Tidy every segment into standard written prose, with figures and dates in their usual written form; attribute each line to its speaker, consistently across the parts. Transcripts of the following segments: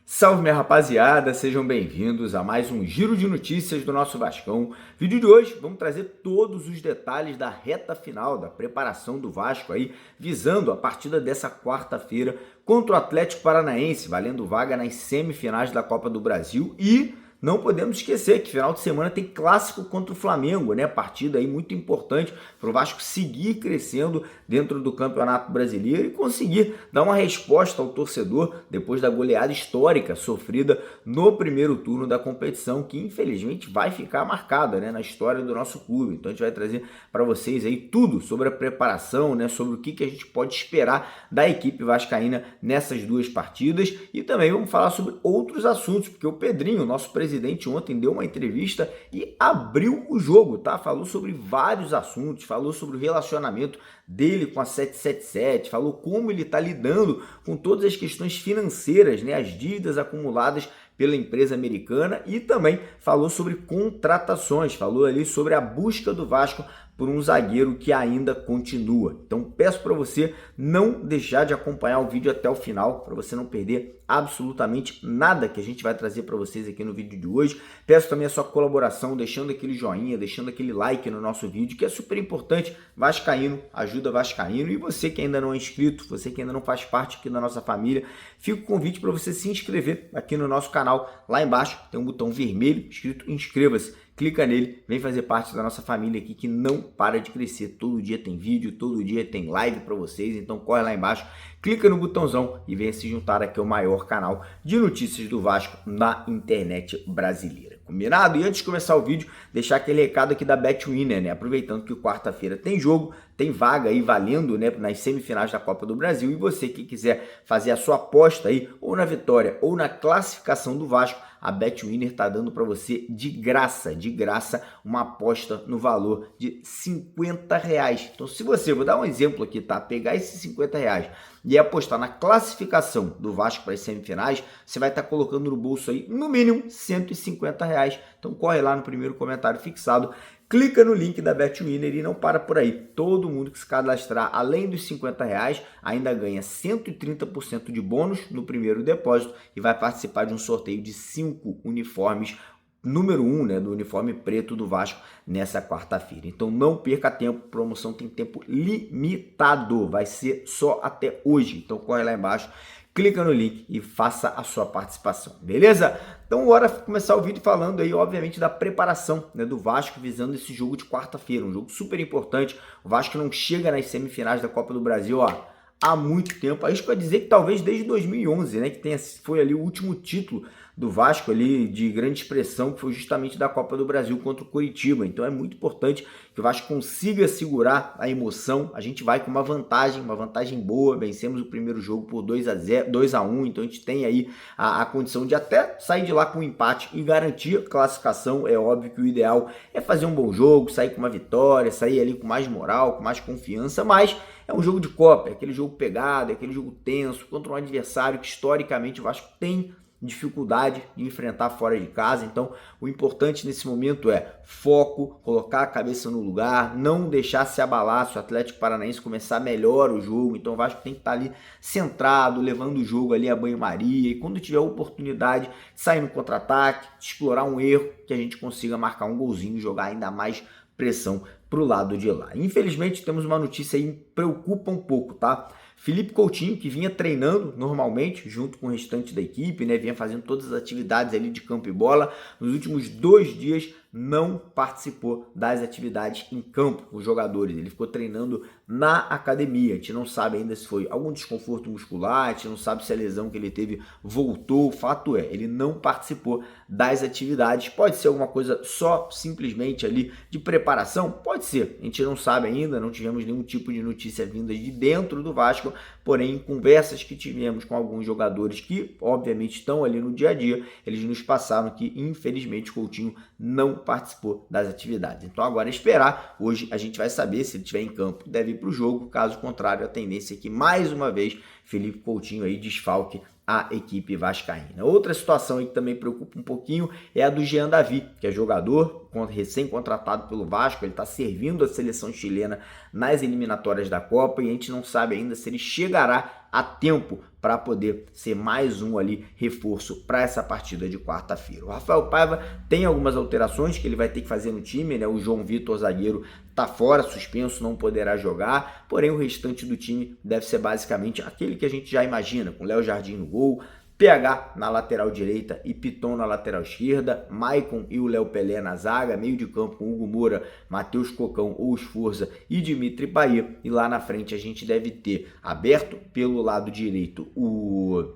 Speaker 1: Salve, minha rapaziada, sejam bem-vindos a mais um giro de notícias do nosso Vascão. Vídeo de hoje, vamos trazer todos os detalhes da reta final da preparação do Vasco aí, visando a partida dessa quarta-feira contra o Atlético Paranaense, valendo vaga nas semifinais da Copa do Brasil. E não podemos esquecer que final de semana tem clássico contra o Flamengo, né? Partida aí muito importante para o Vasco seguir crescendo dentro do Campeonato Brasileiro e conseguir dar uma resposta ao torcedor depois da goleada histórica sofrida no primeiro turno da competição, que infelizmente vai ficar marcada, né, na história do nosso clube. Então a gente vai trazer para vocês aí tudo sobre a preparação, né, sobre o que a gente pode esperar da equipe vascaína nessas duas partidas, e também vamos falar sobre outros assuntos, porque o Pedrinho, nosso presidente, ontem deu uma entrevista e abriu o jogo, tá? Falou sobre vários assuntos, falou sobre o relacionamento dele com a 777, falou como ele está lidando com todas as questões financeiras, né? As dívidas acumuladas pela empresa americana, e também falou sobre contratações, falou ali sobre a busca do Vasco por um zagueiro que ainda continua. Então peço para você não deixar de acompanhar o vídeo até o final, para você não perder absolutamente nada que a gente vai trazer para vocês aqui no vídeo de hoje. Peço também a sua colaboração, deixando aquele joinha, deixando aquele like no nosso vídeo, que é super importante. Vascaíno ajuda Vascaíno, e você que ainda não é inscrito, você que ainda não faz parte aqui da nossa família, fica o convite para você se inscrever aqui no nosso canal. Lá embaixo tem um botão vermelho escrito inscreva-se. Clica nele, vem fazer parte da nossa família aqui que não para de crescer. Todo dia tem vídeo, todo dia tem live para vocês, então corre lá embaixo, clica no botãozão e venha se juntar aqui ao maior canal de notícias do Vasco na internet brasileira. Combinado? E antes de começar o vídeo, deixar aquele recado aqui da Betwinner, né? Aproveitando que quarta-feira tem jogo, tem vaga aí valendo, né, nas semifinais da Copa do Brasil, e você que quiser fazer a sua aposta aí, ou na vitória ou na classificação do Vasco, a Betwinner está dando para você de graça, uma aposta no valor de R$50. Então, se você, vou dar um exemplo aqui, tá? Pegar esses R$50 e apostar na classificação do Vasco para as semifinais, você vai estar colocando no bolso aí, no mínimo, R$150. Então, corre lá no primeiro comentário fixado, clica no link da Betwinner e não para por aí. Todo mundo que se cadastrar, além dos R$50, ainda ganha 130% de bônus no primeiro depósito e vai participar de um sorteio de 5 uniformes, número 1, né, do uniforme preto do Vasco nessa quarta-feira. Então não perca tempo, promoção tem tempo limitado, vai ser só até hoje. Então corre lá embaixo, clica no link e faça a sua participação, beleza? Então bora começar o vídeo falando aí, obviamente, da preparação, né, do Vasco visando esse jogo de quarta-feira, um jogo super importante. O Vasco não chega nas semifinais da Copa do Brasil, há muito tempo. Arrisco a dizer que talvez desde 2011, né, que foi ali o último título do Vasco ali de grande expressão, que foi justamente da Copa do Brasil contra o Coritiba. Então é muito importante que o Vasco consiga segurar a emoção. A gente vai com uma vantagem boa, vencemos o primeiro jogo por 2-1, então a gente tem aí a condição de até sair de lá com um empate e garantir a classificação. É óbvio que o ideal é fazer um bom jogo, sair com uma vitória, sair ali com mais moral, com mais confiança, mas é um jogo de Copa, é aquele jogo pegado, é aquele jogo tenso, contra um adversário que historicamente o Vasco tem dificuldade de enfrentar fora de casa. Então o importante nesse momento é foco, colocar a cabeça no lugar, não deixar se abalar se o Atlético Paranaense começar melhor o jogo. Então o Vasco tem que estar ali centrado, levando o jogo ali a banho-maria, e quando tiver a oportunidade de sair no contra-ataque, de explorar um erro, que a gente consiga marcar um golzinho e jogar ainda mais pressão para o lado de lá. Infelizmente temos uma notícia aí que preocupa um pouco, tá? Felipe Coutinho, que vinha treinando normalmente junto com o restante da equipe, né, vinha fazendo todas as atividades ali de campo e bola, nos últimos 2 dias não participou das atividades em campo com os jogadores. Ele ficou treinando na academia. A gente não sabe ainda se foi algum desconforto muscular, a gente não sabe se a lesão que ele teve voltou. O fato é, ele não participou das atividades. Pode ser alguma coisa só simplesmente ali de preparação? Pode ser. A gente não sabe ainda, não tivemos nenhum tipo de notícia vinda de dentro do Vasco, porém, em conversas que tivemos com alguns jogadores que, obviamente, estão ali no dia a dia, eles nos passaram que, infelizmente, o Coutinho não participou das atividades. Então agora é esperar. Hoje a gente vai saber se ele estiver em campo, deve ir para o jogo. Caso contrário, a tendência é que mais uma vez Felipe Coutinho aí desfalque a equipe vascaína. Outra situação aí que também preocupa um pouquinho é a do Jean David, que é jogador recém-contratado pelo Vasco. Ele está servindo a seleção chilena nas eliminatórias da Copa e a gente não sabe ainda se ele chegará a tempo para poder ser mais um ali reforço para essa partida de quarta-feira. O Rafael Paiva tem algumas alterações que ele vai ter que fazer no time, né? O João Vitor, zagueiro, está fora, suspenso, não poderá jogar, porém o restante do time deve ser basicamente aquele que a gente já imagina, com Léo Jardim no gol, PH na lateral direita e Piton na lateral esquerda, Maicon e o Léo Pelé na zaga, meio de campo com Hugo Moura, Matheus Cocão ou Sforza e Dimitri Payet, e lá na frente a gente deve ter aberto pelo lado direito o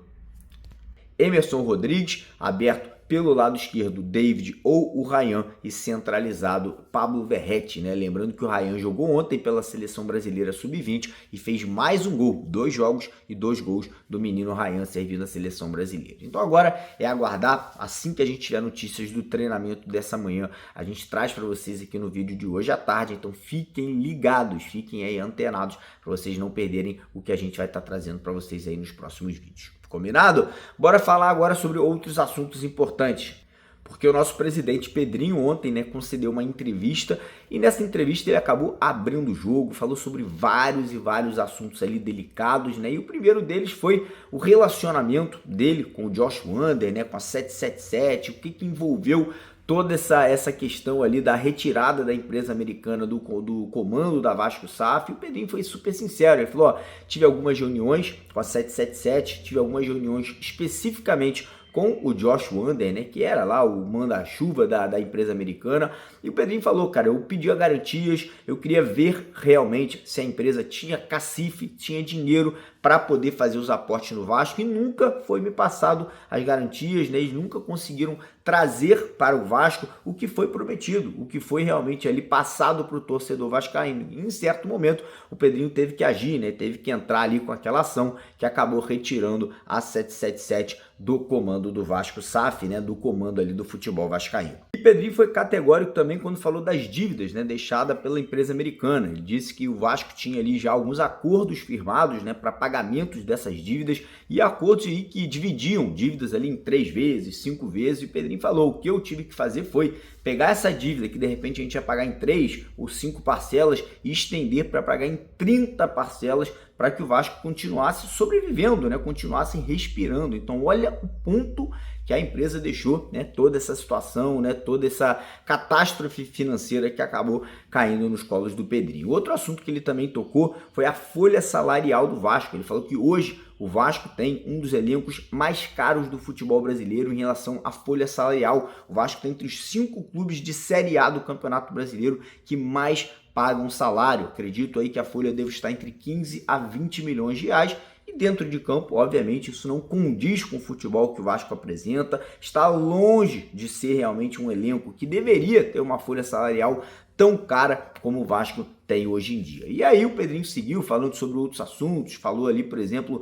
Speaker 1: Emerson Rodrigues, aberto pelo lado esquerdo, David ou o Ryan, e centralizado Pablo Verratti, né? Lembrando que o Ryan jogou ontem pela seleção brasileira sub-20 e fez mais um gol, 2 jogos e 2 gols do menino Ryan servindo a seleção brasileira. Então agora é aguardar, assim que a gente tiver notícias do treinamento dessa manhã, a gente traz para vocês aqui no vídeo de hoje à tarde, então fiquem ligados, fiquem aí antenados para vocês não perderem o que a gente vai estar trazendo para vocês aí nos próximos vídeos. Combinado? Bora falar agora sobre outros assuntos importantes. Porque o nosso presidente Pedrinho ontem, né, concedeu uma entrevista e nessa entrevista ele acabou abrindo o jogo, falou sobre vários assuntos ali delicados, né? E o primeiro deles foi o relacionamento dele com o Josh Wander, né, com a 777, o que envolveu toda essa questão ali da retirada da empresa americana do comando da Vasco SAF. E o Pedrinho foi super sincero, ele falou, ó, tive algumas reuniões com a 777, tive algumas reuniões especificamente com o Josh Wander, né, que era lá o manda-chuva da empresa americana, e o Pedrinho falou, cara, eu pedi garantias, eu queria ver realmente se a empresa tinha cacife, tinha dinheiro para poder fazer os aportes no Vasco, e nunca foi me passado as garantias, né, eles nunca conseguiram trazer para o Vasco o que foi prometido, o que foi realmente ali passado para o torcedor vascaíno. E em certo momento o Pedrinho teve que agir, né, teve que entrar ali com aquela ação que acabou retirando a 777 do comando do Vasco SAF, né, do comando ali do futebol vascaíno. E Pedrinho foi categórico também quando falou das dívidas, né, deixadas pela empresa americana. Ele disse que o Vasco tinha ali já alguns acordos firmados, né, para pagamentos dessas dívidas, e acordos aí que dividiam dívidas ali em 3 vezes, 5 vezes, e o Pedrinho falou, o que eu tive que fazer foi pegar essa dívida que de repente a gente ia pagar em 3 ou 5 parcelas e estender para pagar em 30 parcelas para que o Vasco continuasse sobrevivendo, né? Continuasse respirando. Então olha o ponto que a empresa deixou, né, toda essa situação, né, toda essa catástrofe financeira que acabou caindo nos colos do Pedrinho. Outro assunto que ele também tocou foi a folha salarial do Vasco. Ele falou que hoje o Vasco tem um dos elencos mais caros do futebol brasileiro em relação à folha salarial. O Vasco tem entre os 5 clubes de Série A do Campeonato Brasileiro que mais pagam salário. Acredito aí que a folha deve estar entre 15 a 20 milhões de reais. E dentro de campo, obviamente, isso não condiz com o futebol que o Vasco apresenta, está longe de ser realmente um elenco que deveria ter uma folha salarial tão cara como o Vasco tem hoje em dia. E aí o Pedrinho seguiu falando sobre outros assuntos, falou ali, por exemplo,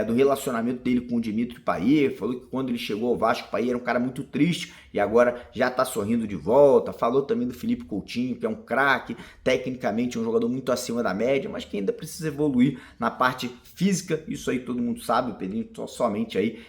Speaker 1: do relacionamento dele com o Dimitri Payet, falou que quando ele chegou ao Vasco, o Payet era um cara muito triste e agora já está sorrindo de volta, falou também do Felipe Coutinho, que é um craque, tecnicamente um jogador muito acima da média, mas que ainda precisa evoluir na parte física, isso aí todo mundo sabe, o Pedrinho somente aí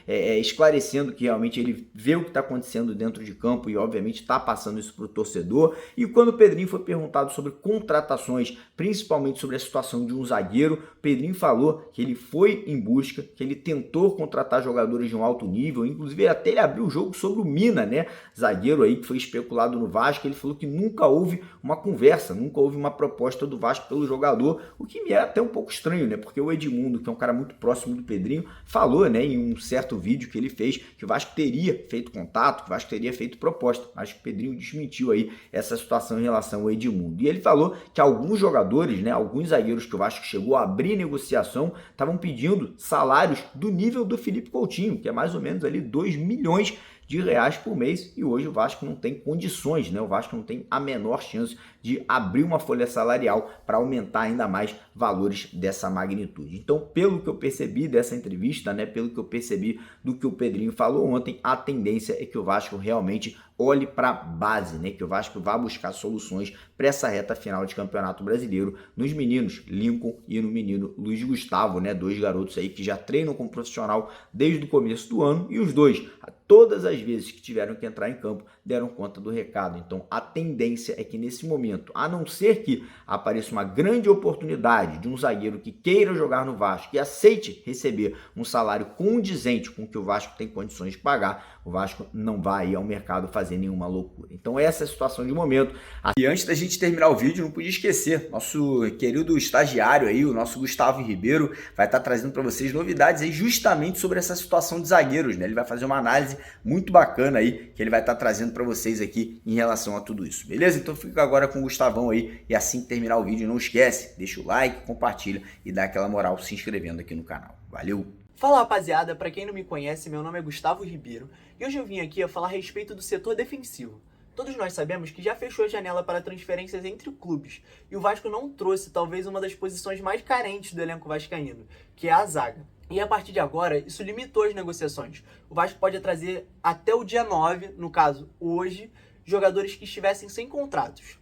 Speaker 1: esclarecendo que realmente ele vê o que está acontecendo dentro de campo e obviamente está passando isso para o torcedor. E quando o Pedrinho foi perguntado sobre contratações, principalmente sobre a situação de um zagueiro, Pedrinho falou que ele foi em busca, que ele tentou contratar jogadores de um alto nível, inclusive até ele abriu o jogo sobre o Mina, né, zagueiro aí que foi especulado no Vasco. Ele falou que nunca houve uma conversa, nunca houve uma proposta do Vasco pelo jogador, o que me é até um pouco estranho, né, porque o Edmundo, que é um cara muito próximo do Pedrinho, falou, né, em um certo vídeo que ele fez, que o Vasco teria feito contato, que o Vasco teria feito proposta, mas que o Pedrinho desmentiu aí essa situação em relação ao Edmundo. E ele falou que alguns jogadores, né, alguns zagueiros que o Vasco chegou a abrir negociação, estavam pedindo salários do nível do Felipe Coutinho, que é mais ou menos ali 2 milhões de reais por mês e hoje o Vasco não tem condições, né? O Vasco não tem a menor chance de abrir uma folha salarial para aumentar ainda mais valores dessa magnitude. Então, pelo que eu percebi dessa entrevista, né, pelo que eu percebi do que o Pedrinho falou ontem, a tendência é que o Vasco realmente olhe para a base, né, que o Vasco vá buscar soluções para essa reta final de Campeonato Brasileiro nos meninos Lincoln e no menino Luiz Gustavo, né, dois garotos aí que já treinam como profissional desde o começo do ano e os dois, todas as vezes que tiveram que entrar em campo, deram conta do recado. Então, a tendência é que nesse momento, a não ser que apareça uma grande oportunidade de um zagueiro que queira jogar no Vasco e aceite receber um salário condizente com o que o Vasco tem condições de pagar, o Vasco não vai ir ao mercado fazer nenhuma loucura. Então, essa é a situação de momento. E antes da gente terminar o vídeo, não podia esquecer, nosso querido estagiário aí, o nosso Gustavo Ribeiro, vai estar trazendo para vocês novidades aí justamente sobre essa situação de zagueiros, né? Ele vai fazer uma análise muito bacana aí, que ele vai estar trazendo para vocês aqui em relação a tudo isso, beleza? Então fica agora com o Gustavão aí, e assim que terminar o vídeo, não esquece, deixa o like, compartilha e dá aquela moral se inscrevendo aqui no canal. Valeu!
Speaker 2: Fala rapaziada, pra quem não me conhece, meu nome é Gustavo Ribeiro e hoje eu vim aqui a falar a respeito do setor defensivo. Todos nós sabemos que já fechou a janela para transferências entre clubes e o Vasco não trouxe talvez uma das posições mais carentes do elenco vascaíno, que é a zaga. E a partir de agora, isso limitou as negociações. O Vasco pode trazer até o dia 9, no caso hoje, jogadores que estivessem sem contratos.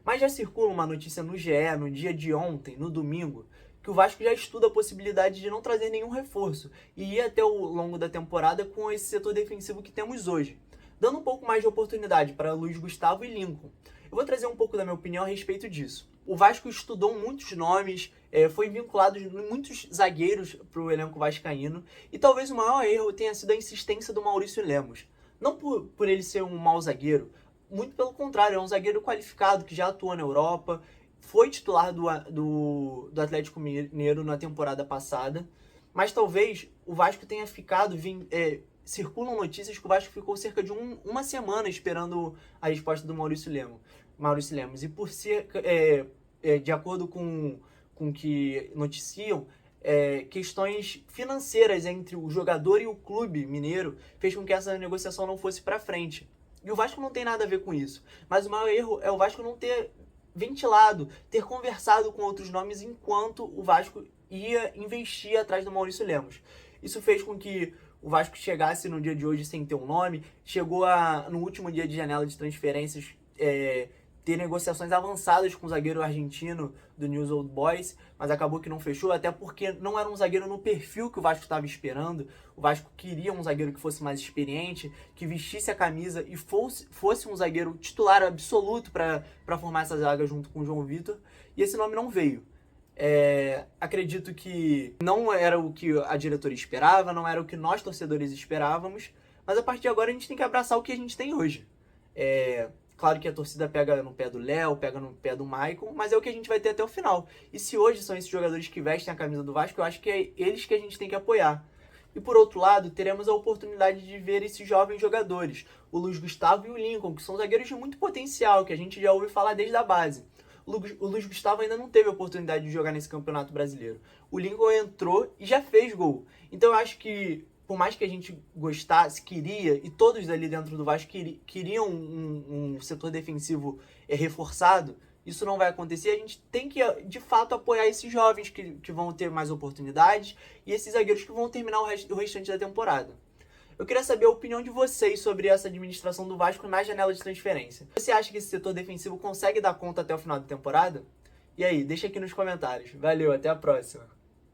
Speaker 2: Mas já circula uma notícia no GE, no dia de ontem, no domingo, que o Vasco já estuda a possibilidade de não trazer nenhum reforço e ir até o longo da temporada com esse setor defensivo que temos hoje, dando um pouco mais de oportunidade para Luiz Gustavo e Lincoln. Eu vou trazer um pouco da minha opinião a respeito disso. O Vasco estudou muitos nomes, foi vinculado muitos zagueiros para o elenco vascaíno e talvez o maior erro tenha sido a insistência do Maurício Lemos. Não por ele ser um mau zagueiro, muito pelo contrário, é um zagueiro qualificado que já atuou na Europa, foi titular do Atlético Mineiro na temporada passada, mas talvez o Vasco tenha ficado, circulam notícias que o Vasco ficou cerca de uma semana esperando a resposta do Maurício Lemos, e por ser, de acordo com o que noticiam, questões financeiras entre o jogador e o clube mineiro fez com que essa negociação não fosse para frente. E o Vasco não tem nada a ver com isso, mas o maior erro é o Vasco não ter ventilado, ter conversado com outros nomes enquanto o Vasco ia investir atrás do Maurício Lemos. Isso fez com que o Vasco chegasse no dia de hoje sem ter um nome, chegou no último dia de janela de transferências, ter negociações avançadas com o zagueiro argentino do News Old Boys, mas acabou que não fechou, até porque não era um zagueiro no perfil que o Vasco estava esperando. O Vasco queria um zagueiro que fosse mais experiente, que vestisse a camisa e fosse um zagueiro titular absoluto para formar essa zaga junto com o João Vitor, e esse nome não veio. Acredito que não era o que a diretoria esperava, não era o que nós torcedores esperávamos, mas a partir de agora a gente tem que abraçar o que a gente tem hoje. Claro que a torcida pega no pé do Léo, pega no pé do Maicon, mas é o que a gente vai ter até o final. E se hoje são esses jogadores que vestem a camisa do Vasco, eu acho que é eles que a gente tem que apoiar. E por outro lado, teremos a oportunidade de ver esses jovens jogadores, o Luiz Gustavo e o Lincoln, que são zagueiros de muito potencial, que a gente já ouve falar desde a base. O Luiz Gustavo ainda não teve a oportunidade de jogar nesse Campeonato Brasileiro. O Lincoln entrou e já fez gol. Então eu acho que, por mais que a gente gostasse, queria, e todos ali dentro do Vasco queriam um setor defensivo reforçado, isso não vai acontecer. A gente tem que, de fato, apoiar esses jovens que vão ter mais oportunidades e esses zagueiros que vão terminar o restante da temporada. Eu queria saber a opinião de vocês sobre essa administração do Vasco na janela de transferência. Você acha que esse setor defensivo consegue dar conta até o final da temporada? E aí, deixa aqui nos comentários. Valeu, até a próxima!